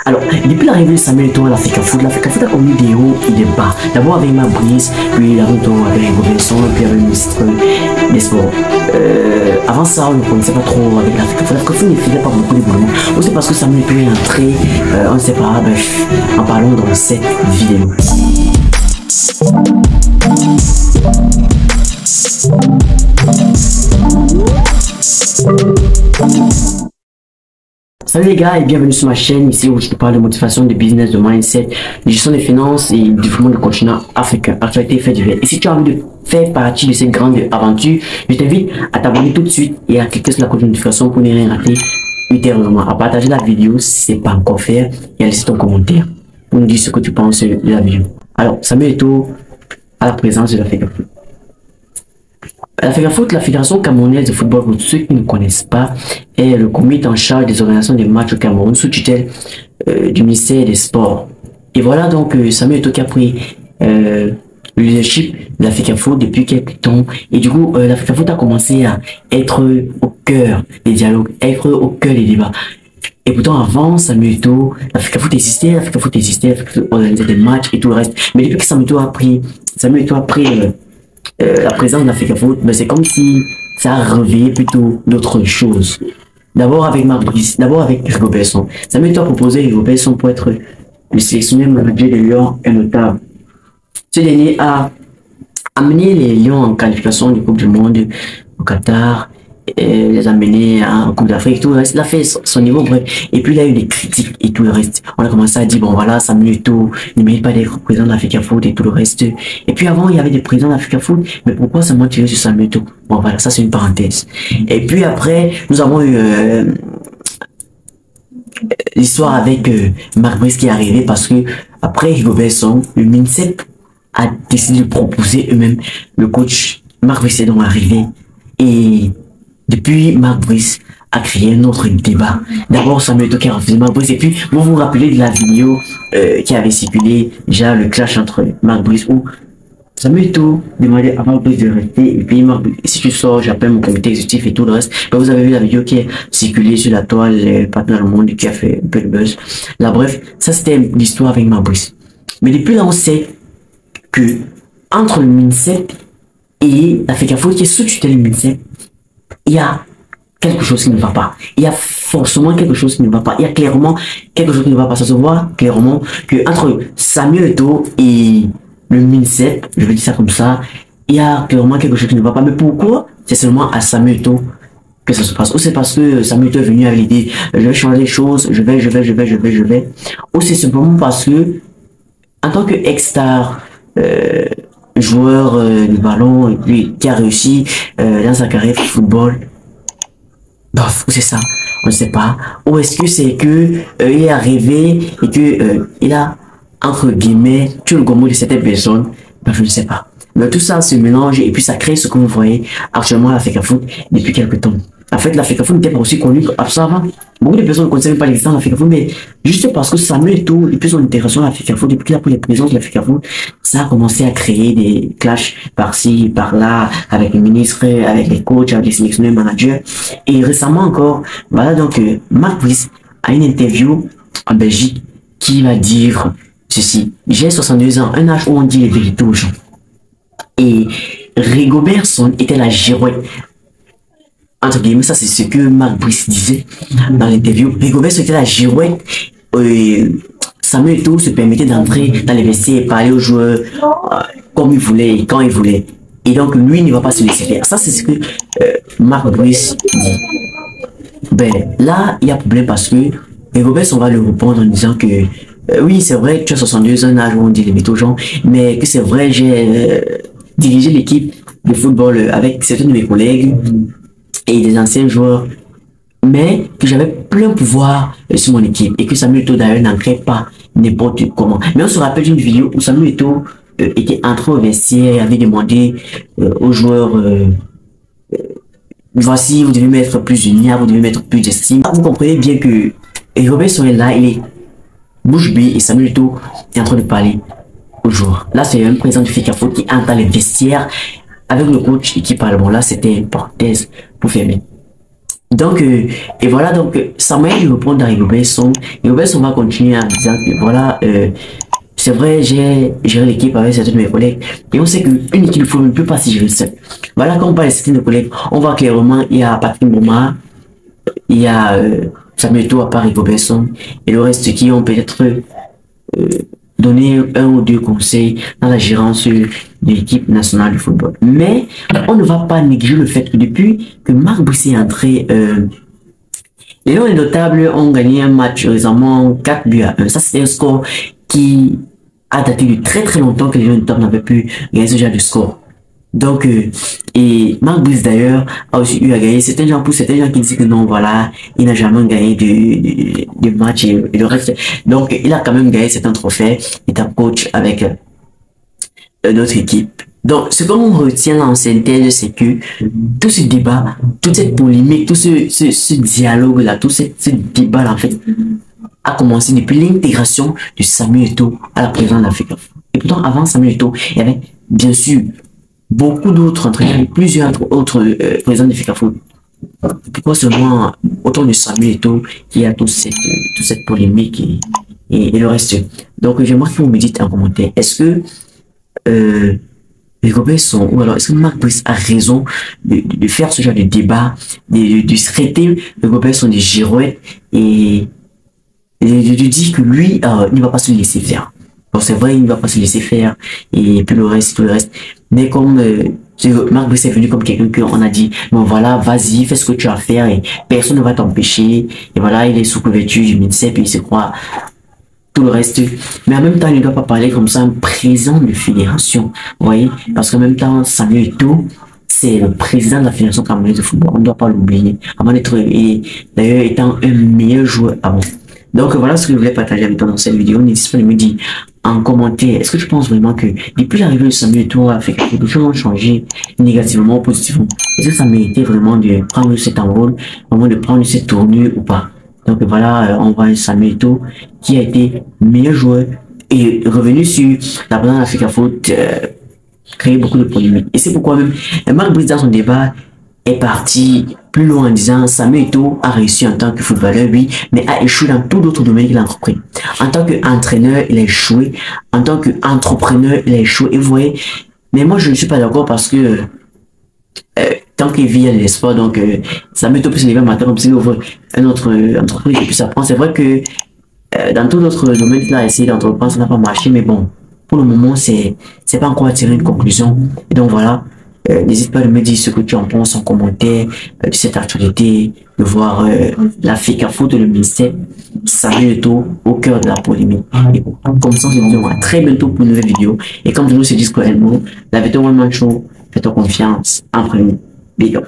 Alors, depuis l'arrivée de Samuel Eto'o à l'Africa Foot a connu des hauts et des bas. D'abord avec Marc Brice, puis avec Robinson, puis avec le ministre des Sports. Avant ça, on ne connaissait pas trop avec l'Africa Foot. L'Africa Foot ne faisait pas beaucoup d'évolution. Ou c'est parce que Samuel Eto'o est entré, on ne sait pas, bref, en parlant dans cette vidéo. Salut les gars et bienvenue sur ma chaîne, ici où je te parle de motivation, de business, de mindset, de gestion des finances et du développement du continent africain, actualité fait divers. Et si tu as envie de faire partie de cette grande aventure, je t'invite à t'abonner tout de suite et à cliquer sur la cloche de notification pour ne rien rater ultérieurement, à partager la vidéo si ce n'est pas encore fait et à laisser ton commentaire pour nous dire ce que tu penses de la vidéo. Alors, Samuel Eto'o à la présence de l'Africa Foot. L'Africa Foot, la Fédération camerounaise de football, pour ceux qui ne connaissent pas, est le comité en charge des organisations des matchs au Cameroun sous tutelle du ministère des Sports. Et voilà donc Samuel Eto'o qui a pris le leadership de l'Africa Foot depuis quelques temps. Et du coup, l'Africa Foot a commencé à être au cœur des dialogues, à être au cœur des débats. Et pourtant, avant Samuel Eto'o, l'Africa Foot existait, l'Africa Foot organisait des matchs et tout le reste. Mais depuis que Samuel Eto'o a pris la présence de l'Africa Foot, mais c'est comme si ça a réveillé plutôt d'autres choses. D'abord avec Marc Brice, d'abord avec Rigo Besson. Samuel Eto'o a proposé Rigo Besson pour être le sélectionneur manager des Lions et notable. Ce dernier a amené les Lions en qualification du Coupe du Monde au Qatar, et les amener en Coupe d'Afrique, tout le reste. Il a fait son niveau, bref. Et puis il y a eu des critiques et tout le reste. On a commencé à dire, bon voilà, Samuel Eto'o ne mérite pas d'être président de l'Africa Foot et tout le reste. Et puis avant, il y avait des présidents de l'Africa Foot, mais pourquoi seulement tirer sur Samuel Eto'o? Bon voilà, ça c'est une parenthèse. Et puis après, nous avons eu l'histoire avec Marc Brice qui est arrivé parce que après Rigo Besson, le MINSEP a décidé de proposer eux-mêmes le coach. Marc Brice est donc arrivé et depuis, Marc Brice a créé un autre débat. D'abord, Samuel Eto'o qui a refusé Marc Brice. Et puis, vous vous rappelez de la vidéo qui avait circulé, déjà le clash entre Marc Brice, où Samuel Eto'o demandait à Marc Brice de rester. Et puis, Marc Brice, si tu sors, j'appelle mon comité exécutif et tout le reste. Ben, vous avez vu la vidéo qui est circulée sur la toile, partout dans le monde, qui a fait un peu de buzz. Là, bref, ça c'était l'histoire avec Marc Brice. Mais depuis là, on sait que entre le MINSEP et l'Africa Foot qui est sous tutelle du MINSEP, il y a quelque chose qui ne va pas. Il y a forcément quelque chose qui ne va pas. Il y a clairement quelque chose qui ne va pas. Ça se voit clairement que entre Samuel Eto'o et le MINSEP, je vais dire ça comme ça, il y a clairement quelque chose qui ne va pas. Mais pourquoi? C'est seulement à Samuel Eto'o que ça se passe. Ou c'est parce que Samuel Eto'o est venu avec l'idée, je vais changer les choses, je vais. Ou c'est simplement parce que, en tant que ex-star, joueur de ballon et puis qui a réussi dans sa carrière de football, bof, ou c'est ça, on ne sait pas. Ou est-ce que c'est que il est arrivé et que il a entre guillemets tué le gommot de certaines personnes, ben, je ne sais pas. Mais tout ça se mélange et puis ça crée ce que vous voyez actuellement à l'Africa Foot depuis quelques temps. En fait, l'Africa Foot n'était pas aussi connu avant. Beaucoup de personnes ne connaissaient pas l'existence de l'Africa Foot, mais juste parce que Samuel Eto'o, depuis son intégration à l'Africa Foot, depuis qu'il a pris les présences de l'Africa Foot, ça a commencé à créer des clashs par-ci, par-là, avec les ministres, avec les coachs, avec les sélectionneurs, managers. Et récemment encore, voilà donc Marc Brice a une interview en Belgique qui va dire ceci: j'ai 62 ans, un âge où on dit les vérités aux gens. Et Rigo Besson était la girouette. Entre guillemets, ça c'est ce que Marc Brice disait dans l'interview. Rigo Besson était la girouette. Samuel Eto'o se permettait d'entrer dans les vestiaires et parler aux joueurs comme il voulait et quand il voulait. Et donc lui ne va pas se laisser faire. Ça c'est ce que Marc Brice dit. Ben là, il y a problème parce que Rigo Besson va le répondre en disant que oui, c'est vrai que tu as 62 ans, un âge où on dit les vérités aux gens, mais que c'est vrai, j'ai dirigé l'équipe de football avec certains de mes collègues et des anciens joueurs, mais que j'avais plein pouvoir sur mon équipe et que Samuel Eto'o d'ailleurs n'entrait pas n'importe comment. Mais on se rappelle d'une vidéo où Samuel Eto'o était entré au vestiaire et avait demandé aux joueurs voici, vous devez mettre plus d'union, vous devez mettre plus d'estime. Vous comprenez bien que Rigo Besson est là, il est bouche bée et Samuel Eto'o est en train de parler aux joueurs. Là, c'est un président du Africa Foot qui entre dans les vestiaires avec le coach et qui parle. Bon, là, c'était une parenthèse pour fermer. Donc, et voilà, donc, Samuel, il répond à Rigobert-Song. Rigobert-Song va continuer en disant que voilà, c'est vrai, j'ai géré l'équipe avec certains de mes collègues. Et on sait qu'une équipe de foot ne peut pas s'y gérer seule. Voilà, quand on parle de certains de nos collègues, on voit clairement, il y a Patrick Mboma, il y a Samuel Eto'o à part Rigobert-Song, et le reste qui ont peut-être donné un ou deux conseils dans la gérance de l'équipe nationale de football. Mais on ne va pas négliger le fait que depuis que Marc Brice est entré, les Lions Indomptables ont gagné un match récemment 4 buts à 1. Ça, c'est un score qui a daté de très très longtemps que les Lions Indomptables n'avaient pu gagner ce genre de score. Donc, et Marc Brice d'ailleurs a aussi eu à gagner. C'est un genre pour certains gens qui disent que non, voilà, il n'a jamais gagné de match et le reste. Donc, il a quand même gagné certains trophées, étant coach avec notre équipe. Donc, ce qu'on retient dans cette thèse, c'est que tout ce débat, toute cette polémique, tout ce dialogue-là, tout ce débat-là, en fait, a commencé depuis l'intégration de Samuel Eto'o à la présidence de l'Afrique. Et pourtant, avant Samuel Eto'o, il y avait bien sûr beaucoup d'autres entraîneurs, plusieurs autres présidents de FICAFOOT. Pourquoi seulement autant de Samuel Eto'o qui a toute cette polémique et le reste. Donc, j'aimerais que vous me dites en commentaire, est-ce que les Rigobert-Song, ou alors est-ce que Marc Brice a raison de faire ce genre de débat, de traiter les Rigobert-Song de girouette et de dire que lui, il ne va pas se laisser faire. Bon, c'est vrai, il ne va pas se laisser faire, et puis le reste, tout le reste. Mais comme Marc Brice est venu comme quelqu'un qu'on a dit, bon voilà, vas-y, fais ce que tu as à faire, et personne ne va t'empêcher. Et voilà, il est sous couverture du ministère, puis il se croit tout le reste. Mais en même temps, il ne doit pas parler comme ça un président de fédération. Vous voyez? Parce qu'en même temps, Samuel Eto'o, c'est le président de la Fédération camerounaise de football. On ne doit pas l'oublier. Avant d'être, d'ailleurs, étant un meilleur joueur avant. Donc voilà ce que je voulais partager avec toi dans cette vidéo. N'hésite pas à me dire en commentaire, est-ce que tu penses vraiment que depuis l'arrivée de Samuel Eto'o a fait quelque chose ont changé négativement ou positivement? Est-ce que ça méritait vraiment de prendre cet envol, vraiment de prendre cette tournure ou pas? Donc voilà, on voit Samuel Eto'o qui a été meilleur joueur et revenu sur la présidence de l'Africafoot, créer beaucoup de polémiques. Et c'est pourquoi même Marc Brice dans son débat est parti plus loin en disant Samuel Eto'o a réussi en tant que footballeur, oui, mais a échoué dans tout d'autres domaines qu'il a entrepris. En tant qu'entraîneur, il a échoué. En tant qu'entrepreneur, il a échoué. Et vous voyez, mais moi je ne suis pas d'accord parce que tant qu'il vit à l'espoir, donc Samuel Eto'o peut se lever un matin comme s'il ouvre un autre entreprise et puis ça prend. C'est vrai que dans tout autre domaine qu'il a essayé d'entreprendre, ça n'a pas marché, mais bon, pour le moment, c'est pas encore à tirer une conclusion. Et donc voilà. N'hésite pas à me dire ce que tu en penses en commentaire de cette actualité, de voir la FICAFOOT et le ministère Samuel Eto'o au cœur de la polémique. Et comme ça, on se dit à très bientôt pour une nouvelle vidéo. Et comme toujours, c'est Disco Elmo, la vidéo One Man Show, fais-toi confiance, en premier. Big up.